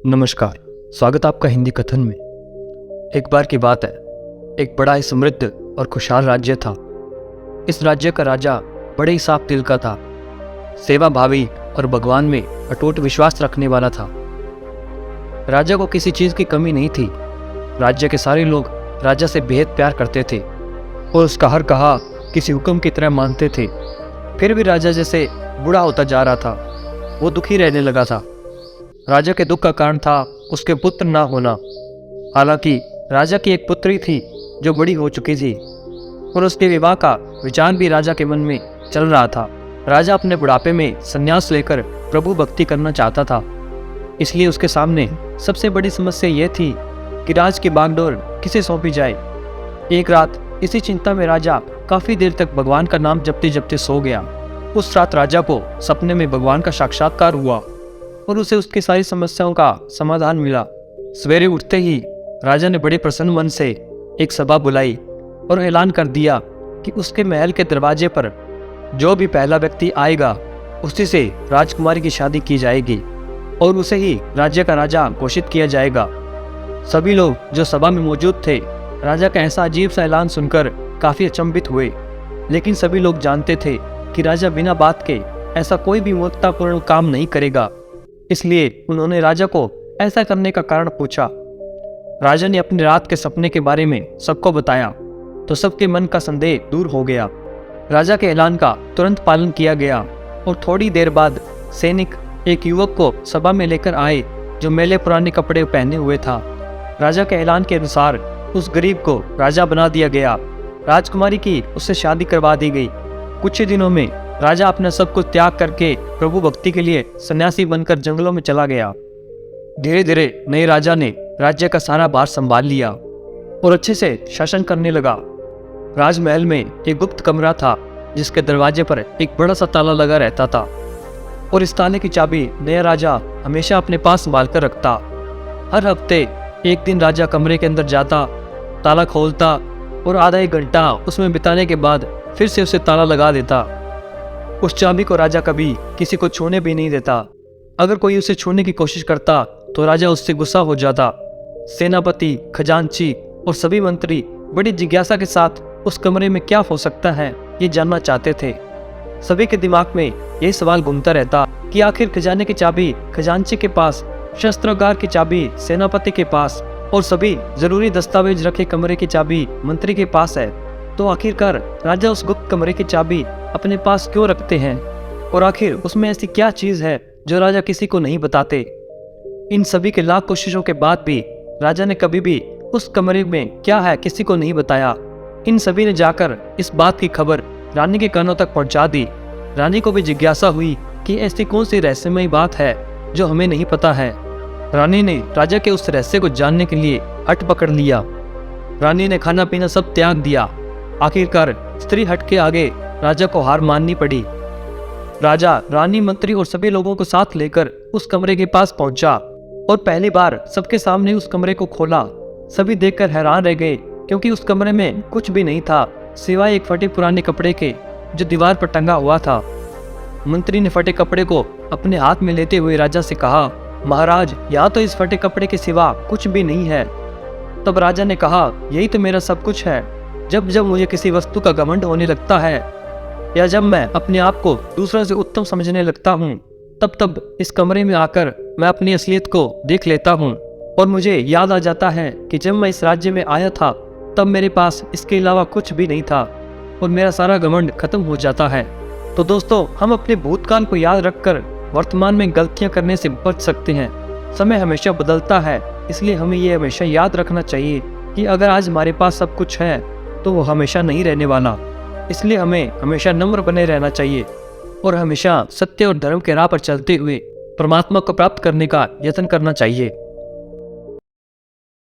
नमस्कार। स्वागत आपका हिंदी कथन में। एक बार की बात है, एक बड़ा ही समृद्ध और खुशहाल राज्य था। इस राज्य का राजा बड़े ही साफ दिल का था, सेवा भावी और भगवान में अटूट विश्वास रखने वाला था। राजा को किसी चीज़ की कमी नहीं थी। राज्य के सारे लोग राजा से बेहद प्यार करते थे और उसका हर कहा किसी हुक्म की तरह मानते थे। फिर भी राजा जैसे बूढ़ा होता जा रहा था, वो दुखी रहने लगा था। राजा के दुख का कारण था उसके पुत्र ना होना। हालांकि राजा की एक पुत्री थी जो बड़ी हो चुकी थी और उसके विवाह का विचार भी राजा के मन में चल रहा था। राजा अपने बुढ़ापे में संन्यास लेकर प्रभु भक्ति करना चाहता था, इसलिए उसके सामने सबसे बड़ी समस्या यह थी कि राज की बागडोर किसे सौंपी जाए। एक रात इसी चिंता में राजा काफी देर तक भगवान का नाम जपते जपते सो गया। उस रात राजा को सपने में भगवान का साक्षात्कार हुआ और उसे उसकी सारी समस्याओं का समाधान मिला। सवेरे उठते ही राजा ने बड़े प्रसन्न मन से एक सभा बुलाई और ऐलान कर दिया कि उसके महल के दरवाजे पर जो भी पहला व्यक्ति आएगा उसी से राजकुमारी की शादी की जाएगी और उसे ही राज्य का राजा घोषित किया जाएगा। सभी लोग जो सभा में मौजूद थे राजा का ऐसा अजीब सा ऐलान सुनकर काफी अचंभित हुए, लेकिन सभी लोग जानते थे कि राजा बिना बात के ऐसा कोई भी मूर्खतापूर्ण काम नहीं करेगा। इसलिए उन्होंने राजा को ऐसा करने का कारण पूछा। राजा ने अपनी रात के सपने के बारे में सबको बताया तो सबके मन का संदेह दूर हो गया। राजा के ऐलान का तुरंत पालन किया गया और थोड़ी देर बाद सैनिक एक युवक को सभा में लेकर आए जो मैले पुराने कपड़े पहने हुए था। राजा के ऐलान के अनुसार उस गरीब को राजा बना दिया गया। राजकुमारी की उससे शादी करवा दी गई। कुछ ही दिनों में राजा अपना सब कुछ त्याग करके प्रभु भक्ति के लिए सन्यासी बनकर जंगलों में चला गया। धीरे धीरे नए राजा ने राज्य का सारा भार संभाल लिया और अच्छे से शासन करने लगा। राजमहल में एक गुप्त कमरा था जिसके दरवाजे पर एक बड़ा सा ताला लगा रहता था और इस ताले की चाबी नया राजा हमेशा अपने पास संभाल कर रखता। हर हफ्ते एक दिन राजा कमरे के अंदर जाता, ताला खोलता और आधा एक घंटा उसमें बिताने के बाद फिर से उसे ताला लगा देता। उस चाबी को राजा कभी किसी को छूने भी नहीं देता। अगर कोई उसे छूने की कोशिश करता तो राजा उससे गुस्सा हो जाता। सेनापति, खजांची और सभी मंत्री बड़ी जिज्ञासा के साथ उस कमरे में क्या हो सकता है ये जानना चाहते थे। सभी के दिमाग में यही सवाल घूमता रहता कि आखिर खजाने की चाबी खजांची के पास, शस्त्रागार की चाबी सेनापति के पास और सभी जरूरी दस्तावेज रखे कमरे की चाबी मंत्री के पास है, तो आखिरकार राजा उस गुप्त कमरे की चाबी अपने पास क्यों रखते हैं और आखिर उसमें ऐसी क्या चीज है जो राजा किसी को नहीं बताते। इन सभी के लाख कोशिशों के बाद भी राजा ने कभी भी उस कमरे में क्या है किसी को नहीं बताया। इन सभी ने जाकर इस बात की खबर रानी के कानों तक पहुंचा दी। रानी को भी जिज्ञासा हुई कि ऐसी कौन सी रहस्यमयी बात है जो हमें नहीं पता है। रानी ने राजा के उस रहस्य को जानने के लिए हट पकड़ लिया। रानी ने खाना पीना सब त्याग दिया। आखिरकार स्त्री हट के आगे राजा को हार माननी पड़ी। राजा रानी, मंत्री और सभी लोगों को साथ लेकर उस कमरे के पास पहुंचा और पहली बार सबके सामने उस कमरे को खोला। सभी देखकर हैरान रह गए क्योंकि उस कमरे में कुछ भी नहीं था सिवाय एक फटे पुराने कपड़े के जो दीवार पर टंगा हुआ था। मंत्री ने फटे कपड़े को अपने हाथ में लेते हुए राजा से कहा, महाराज, यहाँ तो इस फटे कपड़े के सिवा कुछ भी नहीं है। तब राजा ने कहा, यही तो मेरा सब कुछ है। जब जब मुझे किसी वस्तु का घमंड होने लगता है या जब मैं अपने आप को दूसरों से उत्तम समझने लगता हूँ, तब तब इस कमरे में आकर मैं अपनी असलियत को देख लेता हूँ और मुझे याद आ जाता है कि जब मैं इस राज्य में आया था तब मेरे पास इसके अलावा कुछ भी नहीं था और मेरा सारा घमंड खत्म हो जाता है। तो दोस्तों, हम अपने भूतकाल को याद रखकर वर्तमान में गलतियाँ करने से बच सकते हैं। समय हमेशा बदलता है, इसलिए हमें ये हमेशा याद रखना चाहिए कि अगर आज हमारे पास सब कुछ है तो वो हमेशा नहीं रहने वाला। इसलिए हमें हमेशा नम्र बने रहना चाहिए और हमेशा सत्य और धर्म के राह पर चलते हुए परमात्मा को प्राप्त करने का यत्न करना चाहिए।